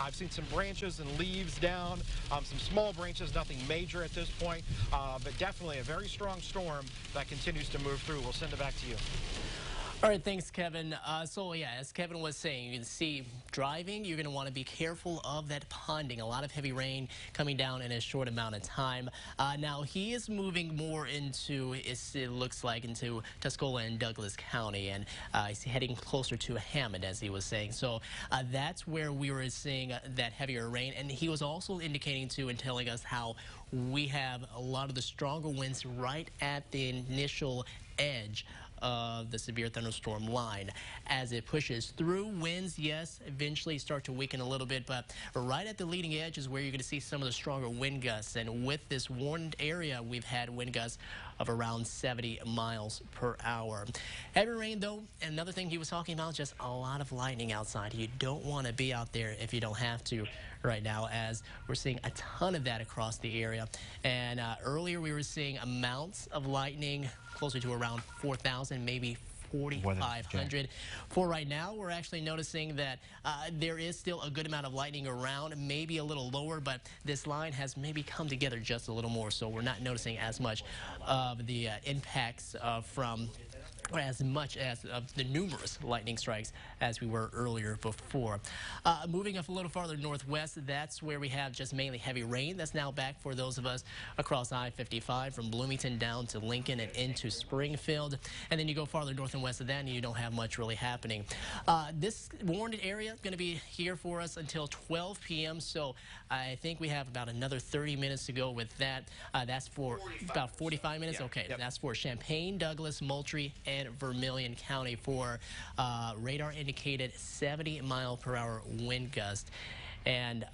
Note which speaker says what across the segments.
Speaker 1: I've seen some branches and leaves down, some small branches, nothing major at this point, but definitely a very strong storm that continues to move through. We'll send it back to you.
Speaker 2: All right, thanks, Kevin. So, yeah, as Kevin was saying, you can see driving, you're going to want to be careful of that ponding. A lot of heavy rain coming down in a short amount of time. Now, he is moving more into, it looks like, into Tuscola and Douglas County, and he's heading closer to Hammond, as he was saying. So that's where we were seeing that heavier rain. And he was also indicating, too, and telling us how we have a lot of the stronger winds right at the initial edge of the severe thunderstorm line. As it pushes through, winds, yes, eventually start to weaken a little bit, but right at the leading edge is where you're going to see some of the stronger wind gusts. And with this warned area, we've had wind gusts of around 70 miles per hour. Heavy rain, though, another thing he was talking about, just a lot of lightning outside. You don't want to be out there if you don't have to right now, as we're seeing a ton of that across the area. And earlier we were seeing amounts of lightning closer to around 4,000, maybe 4,500. For right now, we're actually noticing that there is still a good amount of lightning around, maybe a little lower, but this line has maybe come together just a little more, so we're not noticing as much of the impacts from or as much as of the numerous lightning strikes as we were earlier before. Moving up a little farther northwest, that's where we have just mainly heavy rain. That's now back for those of us across I-55 from Bloomington down to Lincoln and into Springfield. And then you go farther north and west of that and you don't have much really happening. This warned area is going to be here for us until 12 p.m. So I think we have about another 30 minutes to go with that. That's for 45 about 45 minutes. Yeah. Okay, yep. That's for Champaign, Douglas, Moultrie, and Vermilion County for radar indicated 70-mile-per-hour wind gust. And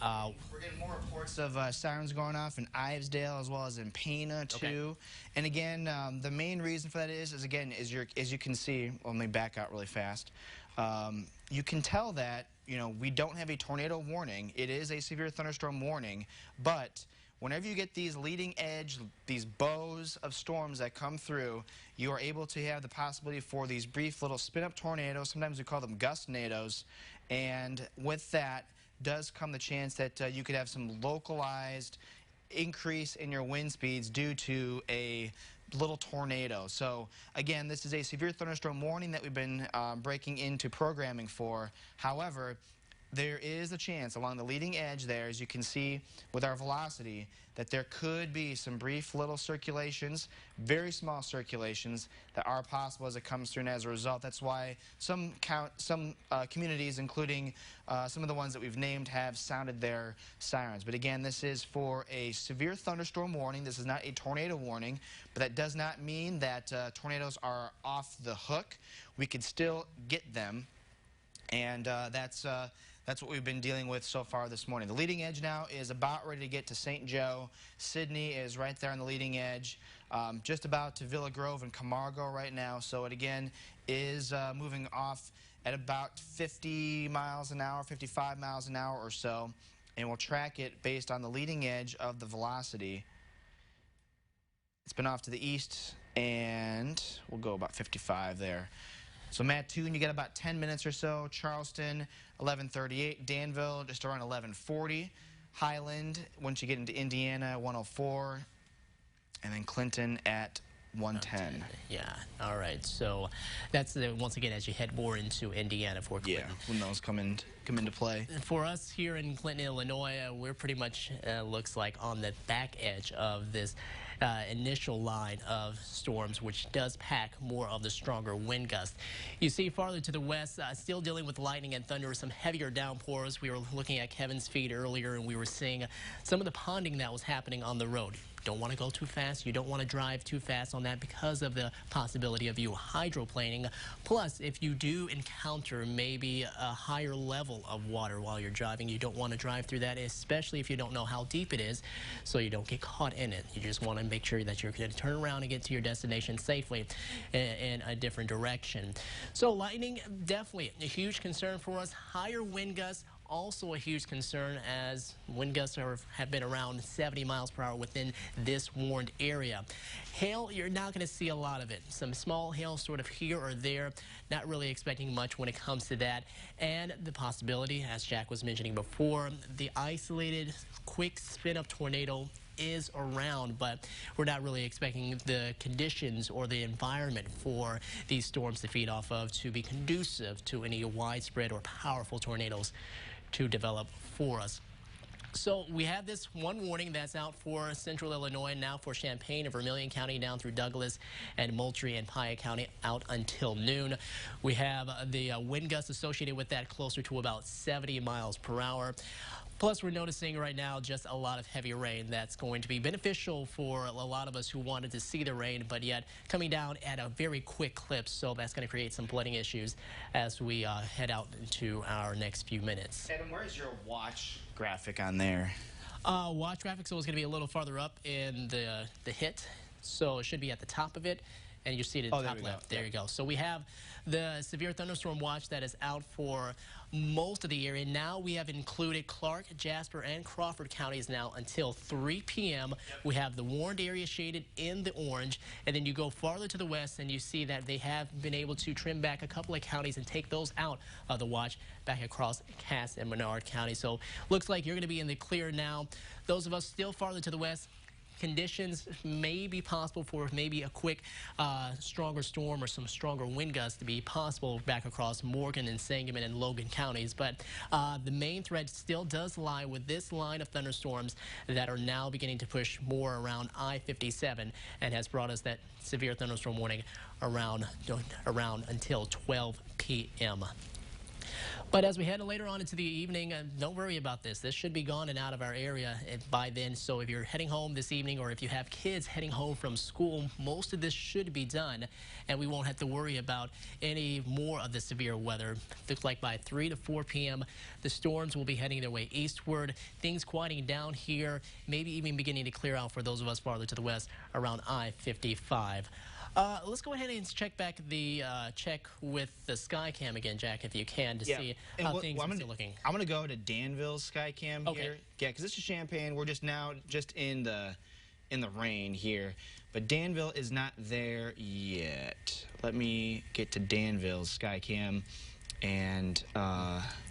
Speaker 3: we're getting more reports of sirens going off in Ivesdale as well as in Pana too. Okay. And again, the main reason for that is again, as you can see, let me back out really fast. You can tell that, you know, we don't have a tornado warning. It is a severe thunderstorm warning, but whenever you get these leading edge, these bows of storms that come through, you are able to have the possibility for these brief little spin-up tornadoes. Sometimes we call them gust-nados. And with that does come the chance that you could have some localized increase in your wind speeds due to a little tornado. So again, this is a severe thunderstorm warning that we've been breaking into programming for. However, there is a chance along the leading edge there, as you can see with our velocity, that there could be some brief little circulations, very small circulations that are possible as it comes through. And as a result, that's why some communities, including some of the ones that we've named, have sounded their sirens. But again, this is for a severe thunderstorm warning. This is not a tornado warning, but that does not mean that tornadoes are off the hook. We could still get them, and that's what we've been dealing with so far this morning. The leading edge now is about ready to get to St. Joe. Sydney is right there on the leading edge, just about to Villa Grove and Camargo right now. So it again is moving off at about 50 miles an hour, 55 miles an hour or so, and we'll track it based on the leading edge of the velocity. It's been off to the east, and we'll go about 55 there. So Mattoon, you got about 10 minutes or so. Charleston, 11:38. Danville, just around 11:40. Highland, once you get into Indiana, 104. And then Clinton at 110.
Speaker 2: Yeah, all right. So that's once again as you head more into Indiana for Clinton.
Speaker 3: Yeah, when those come into play.
Speaker 2: For us here in Clinton, Illinois, we're pretty much looks like on the back edge of this initial line of storms, which does pack more of the stronger wind gusts. You see farther to the west, still dealing with lightning and thunder, some heavier downpours. We were looking at Kevin's feed earlier, and we were seeing some of the ponding that was happening on the road. Don't want to go too fast. You don't want to drive too fast on that because of the possibility of you hydroplaning. Plus, if you do encounter maybe a higher level of water while you're driving, you don't want to drive through that, especially if you don't know how deep it is, so you don't get caught in it. You just want to make sure that you're going to turn around and get to your destination safely in a different direction. So lightning, definitely a huge concern for us. Higher wind gusts also a huge concern as wind gusts have been around 70 miles per hour within this warned area. Hail, you're not going to see a lot of it. Some small hail sort of here or there. Not really expecting much when it comes to that. And the possibility, as Jack was mentioning before, the isolated quick spin-up tornado is around, but we're not really expecting the conditions or the environment for these storms to feed off of to be conducive to any widespread or powerful tornadoes to develop for us. So we have this one warning that's out for central Illinois, now for Champaign and Vermilion County down through Douglas and Moultrie and Piatt County out until noon. We have the wind gusts associated with that closer to about 70 miles per hour. Plus, we're noticing right now just a lot of heavy rain that's going to be beneficial for a lot of us who wanted to see the rain, but yet coming down at a very quick clip. So that's going to create some flooding issues as we head out into our next few minutes.
Speaker 3: Adam, where's your watch graphic on there?
Speaker 2: Watch graphic, so it's going to be a little farther up in the hit. So it should be at the top of it. And you see it at the top left. There you go. So we have the severe thunderstorm watch that is out for most of the area. Now we have included Clark, Jasper, and Crawford counties now until 3 p.m. We have the warned area shaded in the orange. And then you go farther to the west and you see that they have been able to trim back a couple of counties and take those out of the watch back across Cass and Menard County. So looks like you're going to be in the clear now. Those of us still farther to the west, conditions may be possible for maybe a quick stronger storm or some stronger wind gusts to be possible back across Morgan and Sangamon and Logan counties. But the main threat still does lie with this line of thunderstorms that are now beginning to push more around I-57 and has brought us that severe thunderstorm warning around until 12 p.m. But as we head later on into the evening, don't worry about this. This should be gone and out of our area by then. So if you're heading home this evening or if you have kids heading home from school, most of this should be done. And we won't have to worry about any more of the severe weather. Looks like by 3 to 4 p.m., the storms will be heading their way eastward. Things quieting down here, maybe even beginning to clear out for those of us farther to the west around I-55. Let's go ahead and check back the check with the Skycam again, Jack, if you can, to see how things are still looking.
Speaker 3: I'm going to go to Danville's Skycam here. Yeah, because this is Champaign. We're just now in the rain here. But Danville is not there yet. Let me get to Danville's Skycam. And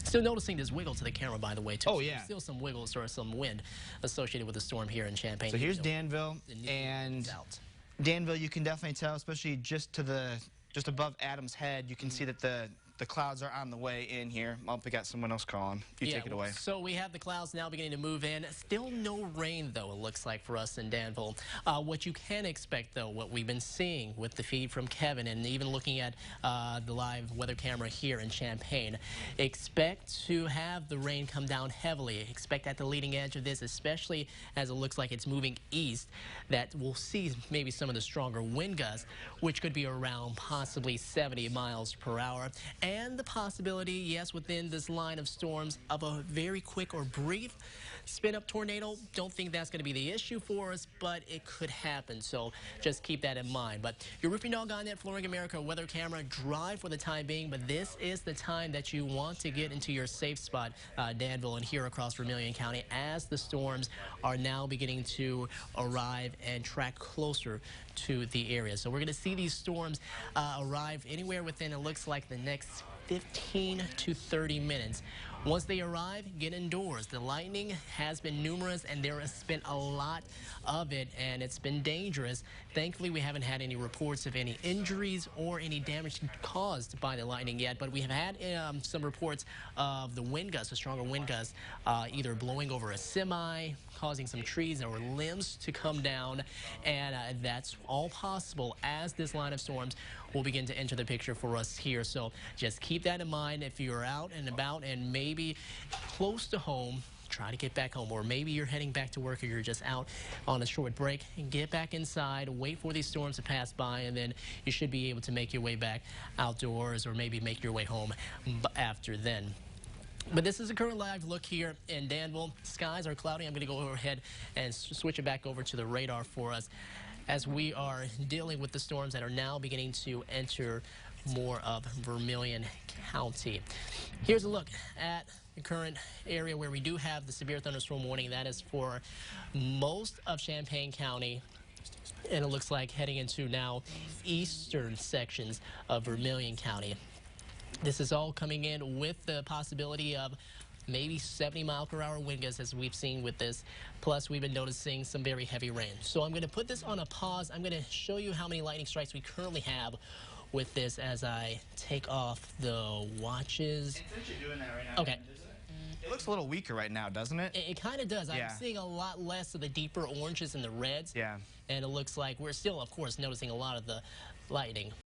Speaker 2: still noticing this wiggle to the camera, by the way, too.
Speaker 3: Oh, yeah.
Speaker 2: Still some wiggles or some wind associated with the storm here in Champaign.
Speaker 3: So here's Danville, and Danville, you can definitely tell, especially just above Adam's head, you can see that the clouds are on the way in here. Oh, we got someone else calling. You take it away.
Speaker 2: So we have the clouds now beginning to move in. Still no rain, though, it looks like for us in Danville. What you can expect, though, what we've been seeing with the feed from Kevin and even looking at the live weather camera here in Champaign, expect to have the rain come down heavily. Expect at the leading edge of this, especially as it looks like it's moving east, that we'll see maybe some of the stronger wind gusts, which could be around possibly 70 miles per hour. And the possibility, yes, within this line of storms of a very quick or brief spin-up tornado. Don't think that's going to be the issue for us, but it could happen. So just keep that in mind. But your Roofing Dog on Net Flooring America weather camera, dry for the time being, but this is the time that you want to get into your safe spot, Danville and here across Vermilion County, as the storms are now beginning to arrive and track closer to the area. So we're going to see these storms arrive anywhere within, it looks like, the next 15 to 30 minutes. Once they arrive, get indoors. The lightning has been numerous, and there has been a lot of it, and it's been dangerous. Thankfully, we haven't had any reports of any injuries or any damage caused by the lightning yet, but we have had some reports of the wind gusts, a stronger wind gust, either blowing over a semi, causing some trees or limbs to come down, and that's all possible as this line of storms will begin to enter the picture for us here. So just keep that in mind if you're out and about and maybe close to home. Try to get back home, or maybe you're heading back to work or you're just out on a short break, and get back inside, wait for these storms to pass by, and then you should be able to make your way back outdoors or maybe make your way home after then. But this is a current live look here in Danville. Skies are cloudy. I'm going to go ahead and switch it back over to the radar for us as we are dealing with the storms that are now beginning to enter more of Vermilion County. Here's a look at the current area where we do have the severe thunderstorm warning. That is for most of Champaign County. And it looks like heading into now eastern sections of Vermilion County. This is all coming in with the possibility of maybe 70-mile-per-hour wind gusts, as we've seen with this. Plus, we've been noticing some very heavy rain. So I'm going to put this on a pause. I'm going to show you how many lightning strikes we currently have with this as I take off the watches.
Speaker 3: Since you're doing that right now,
Speaker 2: Okay.
Speaker 3: it looks a little weaker right now, doesn't it?
Speaker 2: It kind of does.
Speaker 3: Yeah.
Speaker 2: I'm seeing a lot less of the deeper oranges and the reds.
Speaker 3: Yeah.
Speaker 2: And it looks like we're still, of course, noticing a lot of the lightning.